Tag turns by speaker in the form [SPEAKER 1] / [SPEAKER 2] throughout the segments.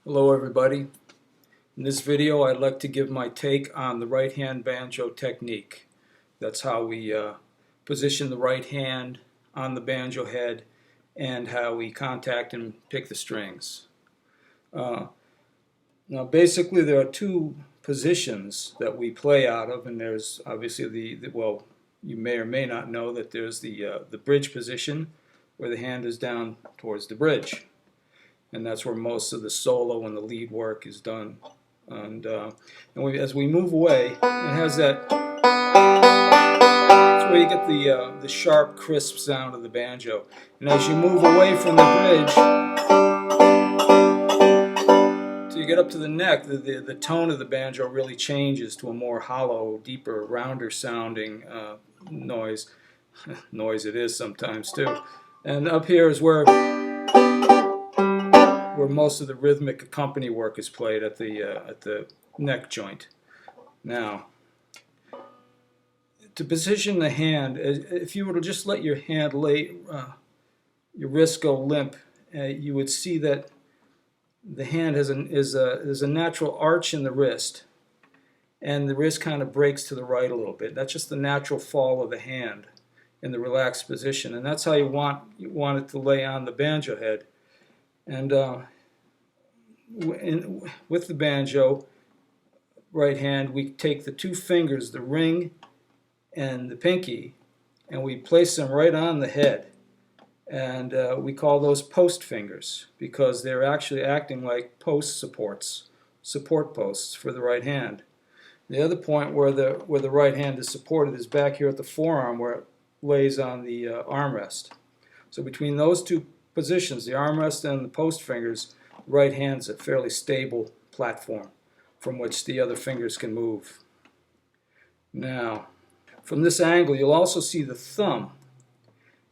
[SPEAKER 1] Hello everybody. In this video I'd like to give my take on the right hand banjo technique. That's how we position the right hand on the banjo head and how we contact and pick the strings. Now basically there are two positions that we play out of, and there's obviously well, you may or may not know that there's the bridge position where the hand is down towards the bridge. And that's where most of the solo and the lead work is done. And as we move away, it has that. That's where you get the sharp, crisp sound of the banjo. And as you move away from the bridge, till you get up to the neck, the tone of the banjo really changes to a more hollow, deeper, rounder sounding noise. Noise it is sometimes too. And up here is where most of the rhythmic accompany work is played at the neck joint. Now, to position the hand, if you were to just let your hand lay, your wrist go limp, you would see that the hand is a natural arch in the wrist, and the wrist kind of breaks to the right a little bit. That's just the natural fall of the hand in the relaxed position, and that's how you want it to lay on the banjo head. And with the banjo right hand, we take the two fingers, the ring and the pinky, and we place them right on the head. And we call those post fingers because they're actually acting like post supports, support posts for the right hand. The other point where the right hand is supported is back here at the forearm where it lays on the armrest. So between those two positions, the armrest and the post fingers, the right hand's a fairly stable platform from which the other fingers can move. Now, from this angle, you'll also see the thumb.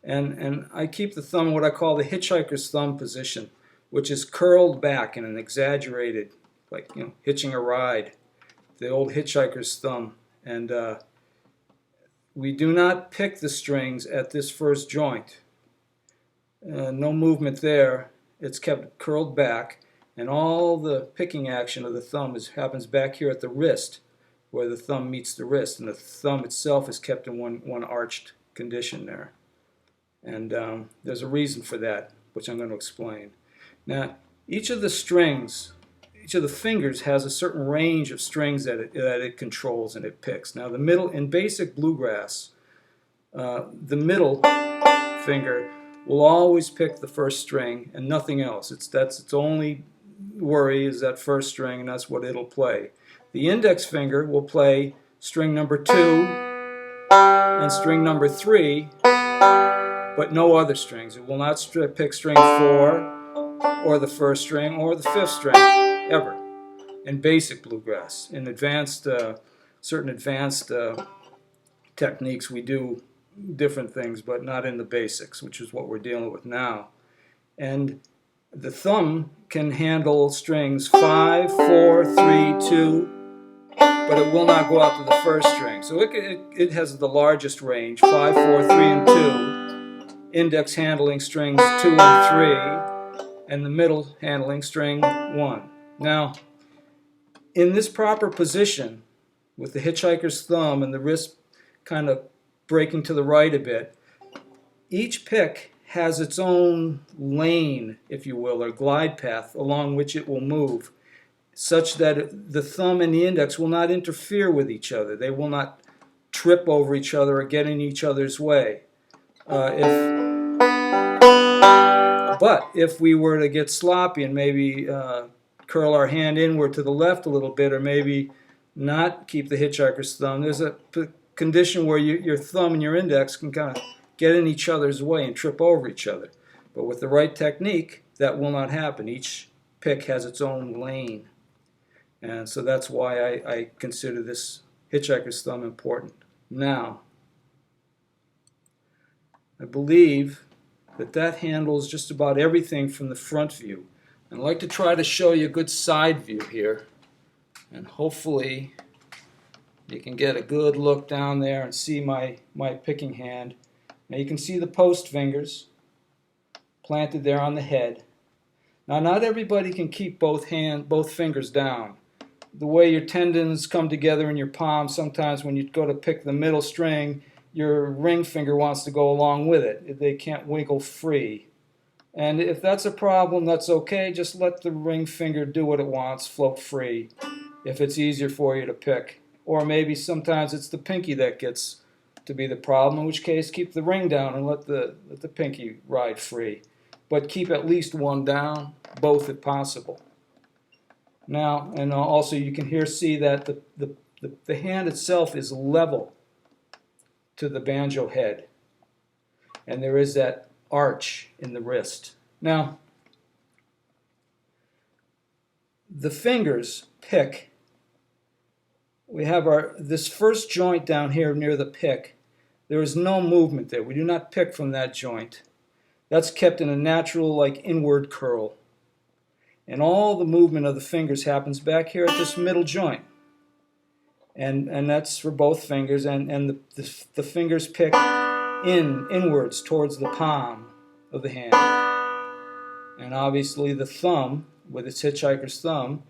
[SPEAKER 1] And I keep the thumb in what I call the hitchhiker's thumb position, which is curled back in an exaggerated, like, hitching a ride, the old hitchhiker's thumb. And we do not pick the strings at this first joint. No movement there. It's kept curled back, and all the picking action of the thumb happens back here at the wrist, where the thumb meets the wrist, and the thumb itself is kept in one arched condition there. And there's a reason for that, which I'm going to explain. Now, each of the fingers has a certain range of strings that it controls and it picks. Now, in basic bluegrass, the middle finger will always pick the first string and nothing else. That's its only worry, is that first string, and that's what it'll play. The index finger will play string number 2 and string number 3, but no other strings. It will not pick string 4 or the first string or the fifth string ever in basic bluegrass. In certain advanced techniques, we do different things, but not in the basics, which is what we're dealing with now. And the thumb can handle strings 5, 4, 3, 2, but it will not go out to the first string. So it has the largest range, 5, 4, 3, and 2, index handling strings 2 and 3, and the middle handling string 1. Now, in this proper position, with the hitchhiker's thumb and the wrist kind of breaking to the right a bit, each pick has its own lane, if you will, or glide path along which it will move, such that the thumb and the index will not interfere with each other. They will not trip over each other or get in each other's way. But if we were to get sloppy and maybe curl our hand inward to the left a little bit, or maybe not keep the hitchhiker's thumb, there's a condition where your thumb and your index can kind of get in each other's way and trip over each other. But with the right technique, that will not happen. Each pick has its own lane. And so that's why I consider this hitchhiker's thumb important. Now, I believe that handles just about everything from the front view. And I'd like to try to show you a good side view here. And hopefully you can get a good look down there and see my picking hand. Now you can see the post fingers planted there on the head. Now, not everybody can keep both fingers down. The way your tendons come together in your palm, sometimes when you go to pick the middle string, your ring finger wants to go along with it. They can't wiggle free. And if that's a problem, that's okay. Just let the ring finger do what it wants, float free, if it's easier for you to pick. Or maybe sometimes it's the pinky that gets to be the problem, in which case keep the ring down and let the pinky ride free. But keep at least one down, both if possible. Now, and also you can see that the hand itself is level to the banjo head. And there is that arch in the wrist. Now, the fingers pick. We have this first joint down here near the pick. There is no movement there. We do not pick from that joint. That's kept in a natural, like, inward curl. And all the movement of the fingers happens back here at this middle joint. And that's for both fingers. And the fingers pick inwards towards the palm of the hand. And obviously the thumb, with its hitchhiker's thumb,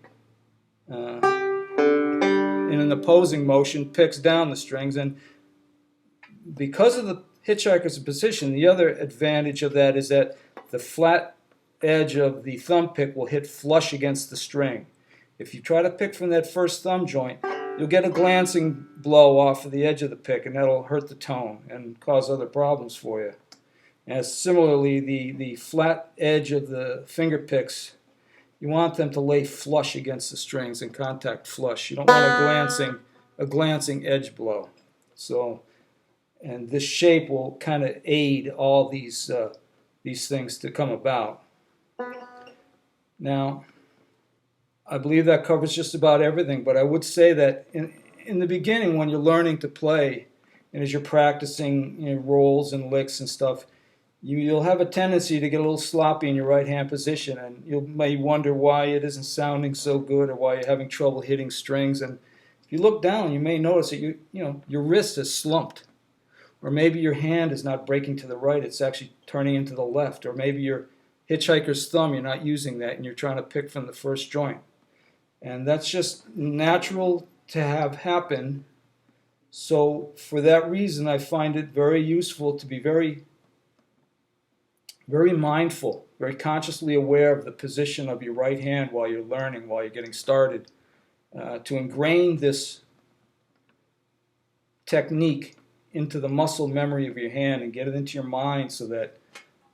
[SPEAKER 1] in an opposing motion, picks down the strings. And because of the hitchhiker's position, the other advantage of that is that the flat edge of the thumb pick will hit flush against the string. If you try to pick from that first thumb joint, you'll get a glancing blow off of the edge of the pick, and that'll hurt the tone and cause other problems for you. And similarly, the flat edge of the finger picks, you want them to lay flush against the strings and contact flush. You don't want a glancing edge blow. So, and this shape will kind of aid all these things to come about. Now, I believe that covers just about everything, but I would say that in the beginning, when you're learning to play, and as you're practicing rolls and licks and stuff, you'll have a tendency to get a little sloppy in your right hand position, and you may wonder why it isn't sounding so good or why you're having trouble hitting strings. And if you look down, you may notice that your wrist is slumped, or maybe your hand is not breaking to the right, it's actually turning into the left, or maybe your hitchhiker's thumb, you're not using that and you're trying to pick from the first joint. And that's just natural to have happen. So for that reason, I find it very useful to be very, very mindful, very consciously aware of the position of your right hand while you're learning, while you're getting started, to ingrain this technique into the muscle memory of your hand and get it into your mind so that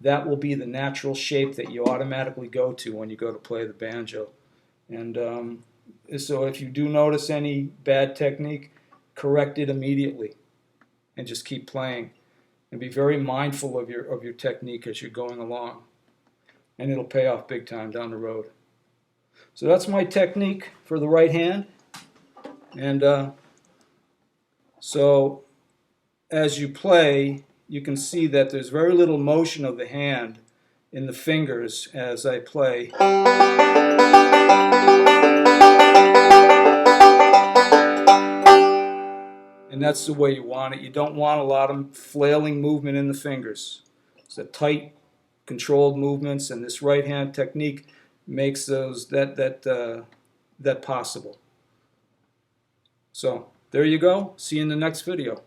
[SPEAKER 1] that will be the natural shape that you automatically go to when you go to play the banjo. And so if you do notice any bad technique, correct it immediately and just keep playing. And be very mindful of your technique as you're going along. And it'll pay off big time down the road. So that's my technique for the right hand. And so as you play, you can see that there's very little motion of the hand in the fingers as I play. And that's the way you want it. You don't want a lot of flailing movement in the fingers. It's a tight, controlled movements, and this right hand technique makes that possible. So there you go. See you in the next video.